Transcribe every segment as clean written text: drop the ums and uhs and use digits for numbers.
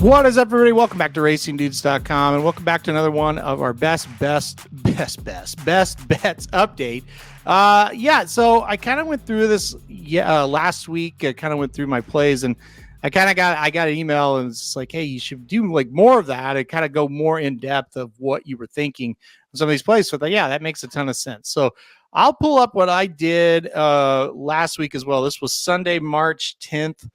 What is up, everybody? Welcome back to RacingDudes.com, and welcome back to another one of our best bets update. So I kind of went through this last week. I kind of went through my plays, and I got an email, and it's like, hey, you should do like more of that and kind of go more in depth of what you were thinking on some of these plays. So that makes a ton of sense. So I'll pull up what I did last week as well. This was Sunday, March 10th.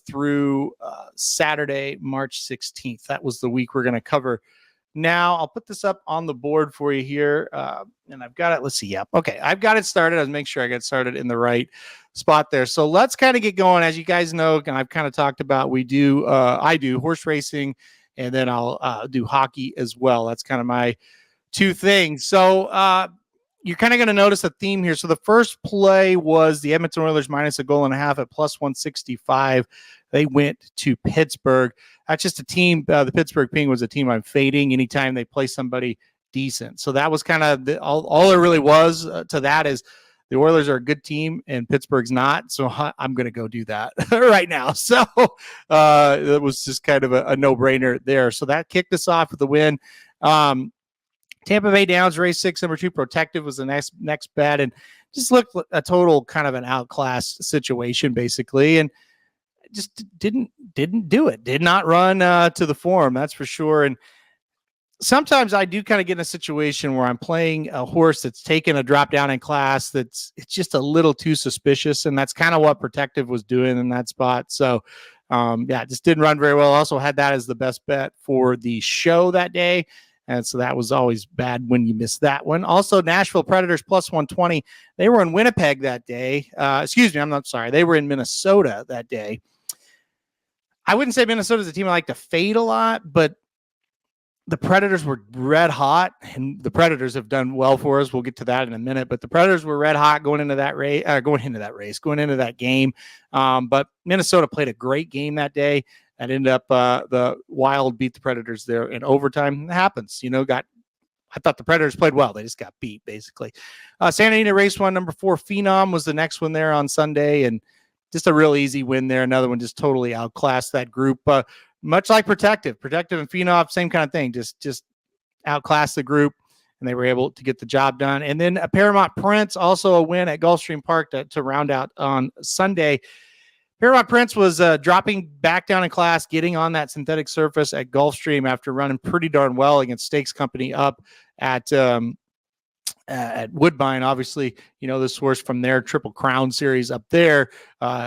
Through Saturday, March 16th. That was the week we're going to cover. Now, I'll put this up on the board for you here, and I've got it. Let's see. Yep. Okay, I've got it started. I'll make sure I get started in the right spot there. So let's kind of get going. As you guys know, and I've kind of talked about, I do horse racing, and then I'll do hockey as well. That's kind of my two things. So you're kind of going to notice a theme here. So the first play was the Edmonton Oilers minus a goal and a half at plus 165. They went to Pittsburgh. That's just a team. The Pittsburgh Penguins, a team I'm fading anytime they play somebody decent. So that was kind of all there really was to that is the Oilers are a good team and Pittsburgh's not. So I'm going to go do that right now. So it was just kind of a no-brainer there. So that kicked us off with the win. Tampa Bay Downs, race 6, number 2, Protective was the next bet, and just looked a total kind of an outclassed situation, basically, and just didn't do it. Did not run to the form, that's for sure. And sometimes I do kind of get in a situation where I'm playing a horse that's taken a drop down in class it's just a little too suspicious, and that's kind of what Protective was doing in that spot. So, just didn't run very well. Also had that as the best bet for the show that day. And so that was always bad when you miss that one. Also, Nashville Predators plus 120. They were in Winnipeg that day. I'm not sorry. They were in Minnesota that day. I wouldn't say Minnesota's a team I like to fade a lot, but the Predators were red hot, and the Predators have done well for us. We'll get to that in a minute, but the Predators were red hot going into that game. But Minnesota played a great game that day. That ended up the Wild beat the Predators there in overtime. It happens, I thought the Predators played well. They just got beat, basically. Santa Anita race 1, number 4, Phenom was the next one there on Sunday, and just a real easy win there. Another one just totally outclassed that group. Much like Protective and Phenom, same kind of thing. Just outclassed the group, and they were able to get the job done. And then Paramount Prince, also a win at Gulfstream Park to round out on Sunday. Paramount Prince was dropping back down in class, getting on that synthetic surface at Gulfstream after running pretty darn well against Stakes Company up at Woodbine. Obviously, this horse from their Triple Crown series up there,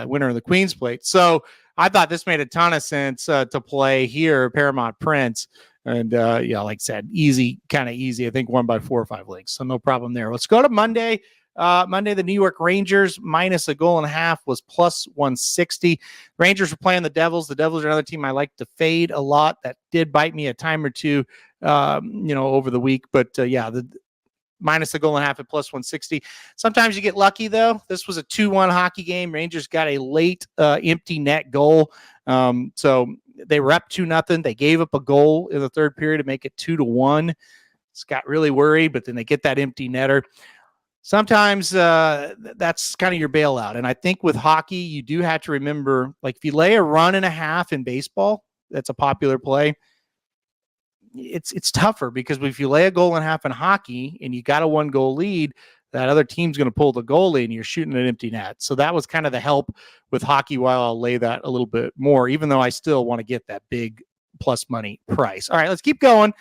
winner of the Queen's Plate. So I thought this made a ton of sense to play here, Paramount Prince. And, like I said, kind of easy. I think won by 4 or 5 lengths. So no problem there. Let's go to Monday. The New York Rangers minus a goal and a half was plus 160. Rangers were playing the Devils. The Devils are another team I like to fade a lot. That did bite me a time or two, over the week. But the minus a goal and a half at plus 160. Sometimes you get lucky, though. This was a 2-1 hockey game. Rangers got a late empty net goal. So they were up 2-0. They gave up a goal in the third period to make it 2-1. It's got really worried, but then they get that empty netter. Sometimes that's kind of your bailout. And I think with hockey, you do have to remember, like if you lay a run and a half in baseball, that's a popular play. It's tougher because if you lay a goal and a half in hockey and you got a 1-goal lead, that other team's going to pull the goalie and you're shooting an empty net. So that was kind of the help with hockey while I'll lay that a little bit more, even though I still want to get that big plus money price. All right, let's keep going.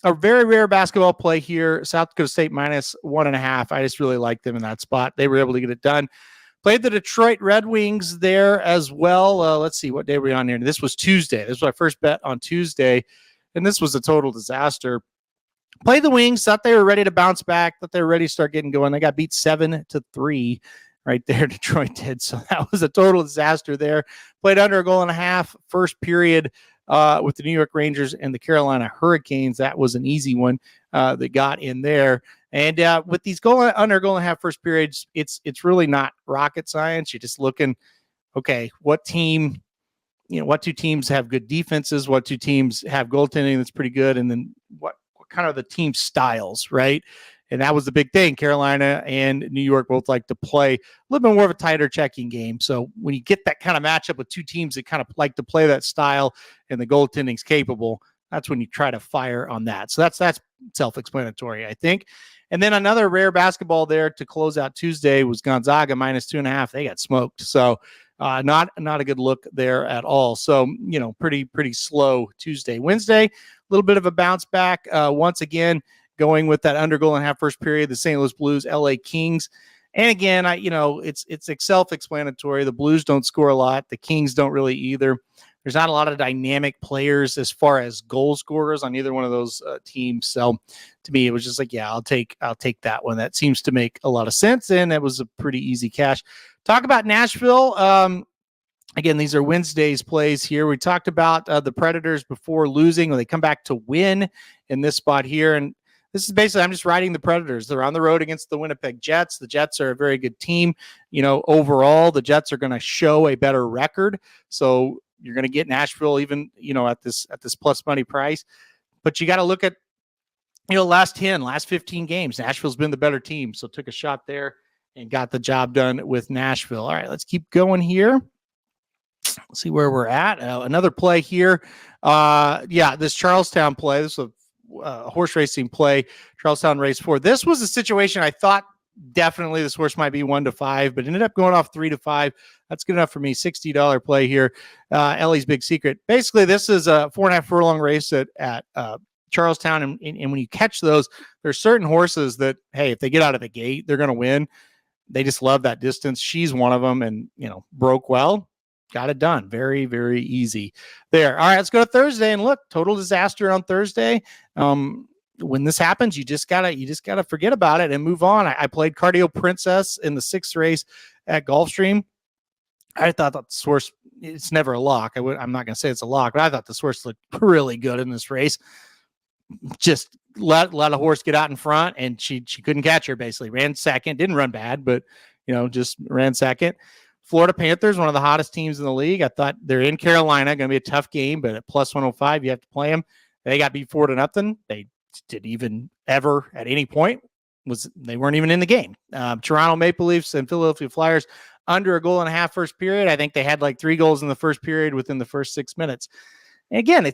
A very rare basketball play here. South Dakota State minus 1.5. I just really like them in that spot. They were able to get it done. Played the Detroit Red Wings there as well. Let's see, what day were we on here? This was Tuesday. This was my first bet on Tuesday, and this was a total disaster. Played the Wings, thought they were ready to bounce back, thought they were ready to start getting going. They got beat 7-3 right there, Detroit did. So that was a total disaster there. Played under a goal and a half, first period. With the New York Rangers and the Carolina Hurricanes. That was an easy one that got in there. And with these under goal and a half first periods, it's really not rocket science. You're just looking, okay, what two teams have good defenses, what two teams have goaltending that's pretty good, and then what kind of the team styles, right? And that was the big thing. Carolina and New York both like to play a little bit more of a tighter checking game. So when you get that kind of matchup with two teams that kind of like to play that style and the goaltending's capable, that's when you try to fire on that. So that's self-explanatory, I think. And then another rare basketball there to close out Tuesday was Gonzaga -2.5. They got smoked. So not a good look there at all. So, pretty slow Tuesday. Wednesday, a little bit of a bounce back. Once again, going with that under goal and a half first period, the St. Louis Blues, LA Kings. And again, it's self-explanatory. The Blues don't score a lot. The Kings don't really either. There's not a lot of dynamic players as far as goal scorers on either one of those teams. So to me, it was just like, yeah, I'll take that one. That seems to make a lot of sense. And it was a pretty easy cash. Talk about Nashville. Again, these are Wednesday's plays here. We talked about the Predators before losing when they come back to win in this spot here. And this is basically, I'm just riding the Predators. They're on the road against the Winnipeg Jets. The Jets are a very good team. Overall, the Jets are going to show a better record. So you're going to get Nashville even, at this plus money price. But you got to look at, last 15 games. Nashville's been the better team. So took a shot there and got the job done with Nashville. All right, let's keep going here. Let's see where we're at. Another play here. This Charlestown play. This is a horse racing play. Charlestown race 4. This was a situation I thought definitely this horse might be 1-5, but ended up going off 3-5. That's good enough for me. $60 play here. Ellie's Big Secret. Basically, this is a 4.5 furlong race at Charlestown. And when you catch those, there's certain horses that, hey, if they get out of the gate, they're going to win. They just love that distance. She's one of them, and broke well. Got it done. Very, very easy there. All right, let's go to Thursday and look. Total disaster on Thursday. When this happens, you just gotta forget about it and move on. I played Cardio Princess in the 6th race at Gulfstream. I thought that the source, it's never a lock. I'm not gonna say it's a lock, but I thought the source looked really good in this race. Just let a horse get out in front, and she couldn't catch her. Basically, ran second, didn't run bad, but just ran second. Florida Panthers, one of the hottest teams in the league. I thought they're in Carolina, going to be a tough game, but at plus 105, you have to play them. They got beat 4-0. They didn't even ever at any point they weren't even in the game. Toronto Maple Leafs and Philadelphia Flyers under 1.5 goals first period. I think they had like 3 goals in the first period within the first 6 minutes. And again,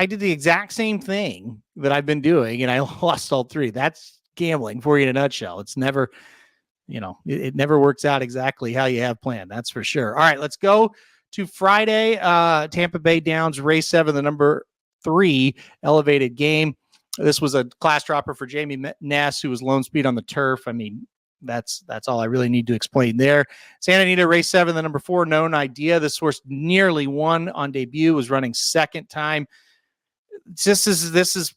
I did the exact same thing that I've been doing, and I lost all 3. That's gambling for you in a nutshell. It's never, it never works out exactly how you have planned. That's for sure. All right, let's go to Friday. Tampa Bay Downs, race 7, the number 3 elevated game. This was a class dropper for Jamie Ness, who was lone speed on the turf. I mean, that's all I really need to explain there. Santa Anita, race 7, the number 4, Known Idea. This horse nearly won on debut, was running second time. This is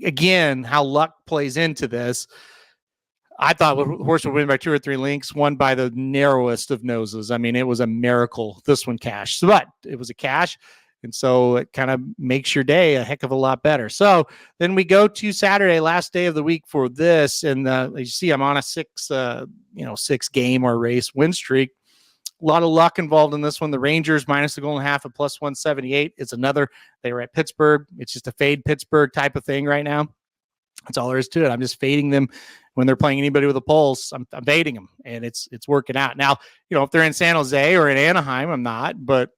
again how luck plays into this. I thought the horse would win by 2 or 3 lengths, won by the narrowest of noses. I mean, it was a miracle. This one cashed, but it was a cash. And so it kind of makes your day a heck of a lot better. So then we go to Saturday, last day of the week for this. And you see, I'm on a 6 game or race win streak. A lot of luck involved in this one. The Rangers -1.5 goals at plus 178 is another. They were at Pittsburgh. It's just a fade Pittsburgh type of thing right now. That's all there is to it. I'm just fading them when they're playing anybody with a pulse. I'm fading them, and it's working out. Now, if they're in San Jose or in Anaheim, I'm not. But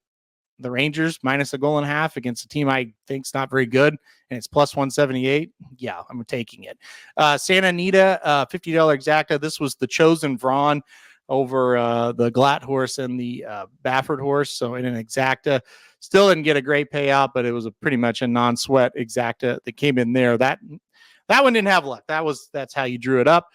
the Rangers -1.5 goals against a team I think's not very good, and it's plus 178. Yeah, I'm taking it. Santa Anita, $50 exacta. This was the chosen Vron over the Glatt horse and the Baffert horse. So in an exacta, still didn't get a great payout, but it was pretty much a non-sweat exacta that came in there. That one didn't have luck. That's how you drew it up.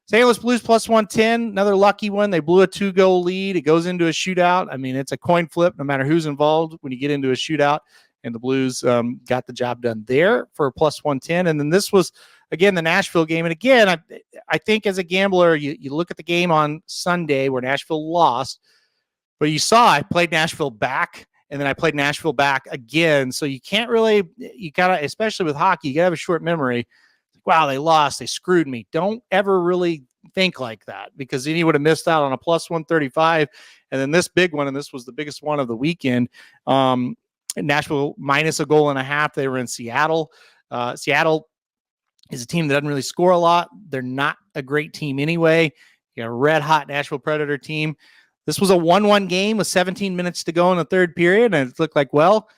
St. Louis Blues plus 110, another lucky one. They blew a 2-goal lead. It goes into a shootout. I mean, it's a coin flip no matter who's involved when you get into a shootout, and the Blues got the job done there for a plus 110. And then this was, again, the Nashville game. And again, I think as a gambler, you look at the game on Sunday where Nashville lost, but you saw I played Nashville back, and then I played Nashville back again. So you can't really, you got to, especially with hockey, you got to have a short memory. Wow, they lost. They screwed me. Don't ever really think like that, because then you would have missed out on a plus 135. And then this big one, and this was the biggest one of the weekend, Nashville -1.5 goals. They were in Seattle. Seattle is a team that doesn't really score a lot. They're not a great team anyway. You got a red hot Nashville Predator team. This was a 1-1 game with 17 minutes to go in the third period, and it looked like, well,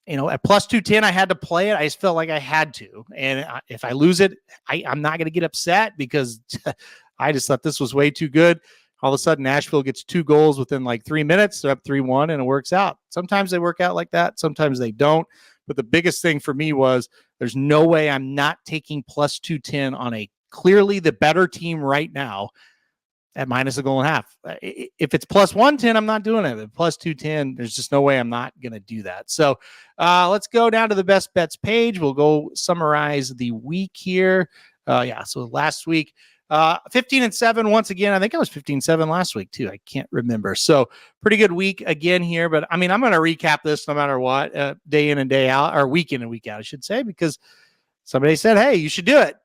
at plus 210, I had to play it. I just felt like I had to. And if I lose it, I'm not going to get upset because I just thought this was way too good. All of a sudden, Nashville gets 2 goals within like 3 minutes. They're up 3-1, and it works out. Sometimes they work out like that. Sometimes they don't. But the biggest thing for me was there's no way I'm not taking plus 210 on a clearly the better team right now at minus a goal and a half. If it's plus 110, I'm not doing it. At plus 210, there's just no way I'm not going to do that. So let's go down to the best bets page. We'll go summarize the week here. So last week, 15-7 once again. I think I was 15-7 last week too. I can't remember. So pretty good week again here. But I mean, I'm going to recap this no matter what, day in and day out, or week in and week out, I should say, because somebody said, hey, you should do it.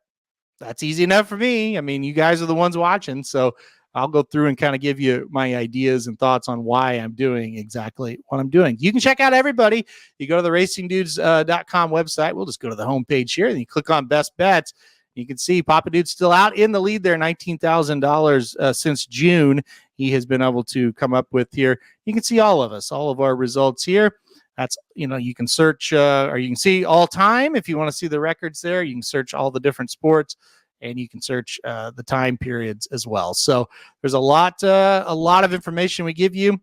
That's easy enough for me. I mean, you guys are the ones watching. So I'll go through and kind of give you my ideas and thoughts on why I'm doing exactly what I'm doing. You can check out everybody. You go to the racingdudes.com website. We'll just go to the homepage here and you click on best bets. You can see Papa Dude's still out in the lead there, $19,000 since June. He has been able to come up with here. You can see all of us, all of our results here. That's, you can search or you can see all time. If you want to see the records there, you can search all the different sports and you can search the time periods as well. So there's a lot of information we give you.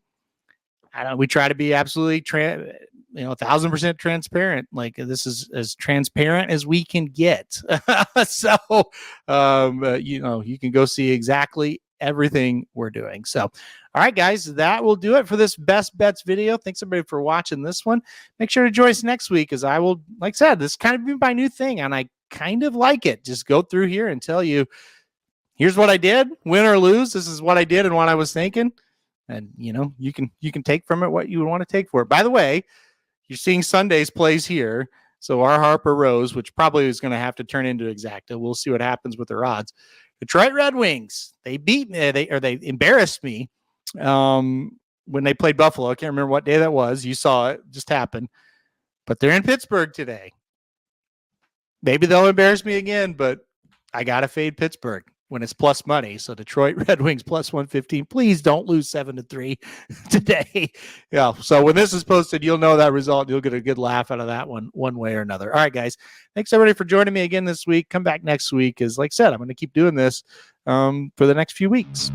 We try to be absolutely 1,000% transparent. Like this is as transparent as we can get. So, you can go see exactly everything we're doing. So, all right, guys, that will do it for this best bets video. Thanks everybody for watching this one. Make sure to join us next week as I will, like I said, this kind of be my new thing and I kind of like it. Just go through here and tell you, here's what I did, win or lose. This is what I did and what I was thinking. And, you can take from it what you would want to take for it. By the way, you're seeing Sunday's plays here. So our Harper Rose, which probably is going to have to turn into exacta. We'll see what happens with their odds. Detroit Red Wings, they beat me. They embarrassed me when they played Buffalo. I can't remember what day that was. You saw it just happen. But they're in Pittsburgh today. Maybe they'll embarrass me again, but I got to fade Pittsburgh when it's plus money. So Detroit Red Wings plus 115. Please don't lose 7-3 today. Yeah. So when this is posted, you'll know that result. You'll get a good laugh out of that one way or another. All right, guys. Thanks everybody for joining me again this week. Come back next week. As like I said, I'm going to keep doing this for the next few weeks.